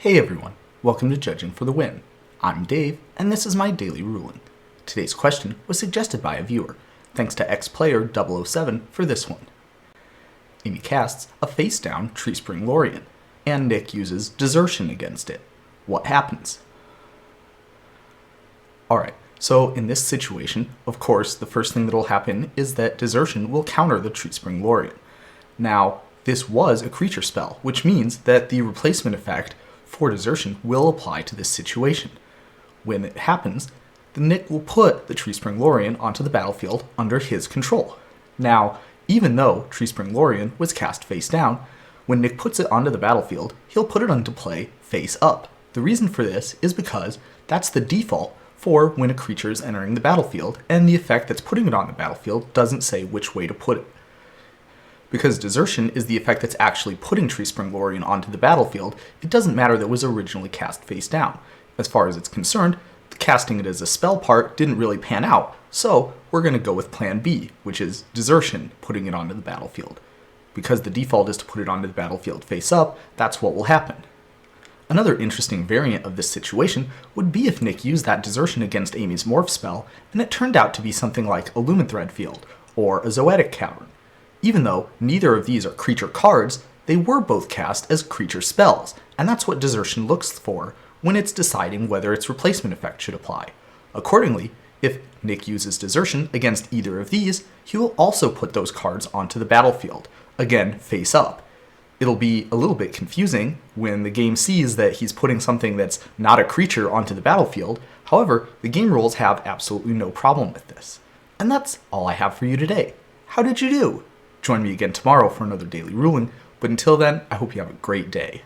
Hey everyone, welcome to Judging for the Win. I'm Dave, and this is my daily ruling. Today's question was suggested by a viewer. Thanks to xplayer007 for this one. Amy casts a face-down Treespring Lorien, and Nick uses Desertion against it. What happens? Alright, so in this situation, of course, the first thing that will happen is that Desertion will counter the Treespring Lorien. Now, this was a creature spell, which means that the replacement effect for Desertion will apply to this situation. When it happens, the Nick will put the Treespring Lorien onto the battlefield under his control. Now, even though Treespring Lorien was cast face down, when Nick puts it onto the battlefield, he'll put it into play face up. The reason for this is because that's the default for when a creature is entering the battlefield, and the effect that's putting it on the battlefield doesn't say which way to put it. Because Desertion is the effect that's actually putting Treespring Lorien onto the battlefield, it doesn't matter that it was originally cast face down. As far as it's concerned, casting it as a spell part didn't really pan out, so we're going to go with plan B, which is Desertion putting it onto the battlefield. Because the default is to put it onto the battlefield face up, that's what will happen. Another interesting variant of this situation would be if Nick used that Desertion against Amy's Morph spell, and it turned out to be something like a Lumenthread Field, or a Zoetic Cavern. Even though neither of these are creature cards, they were both cast as creature spells, and that's what Desertion looks for when it's deciding whether its replacement effect should apply. Accordingly, if Nick uses Desertion against either of these, he will also put those cards onto the battlefield, again face up. It'll be a little bit confusing when the game sees that he's putting something that's not a creature onto the battlefield. However, the game rules have absolutely no problem with this. And that's all I have for you today. How did you do? Join me again tomorrow for another daily ruling, but until then, I hope you have a great day.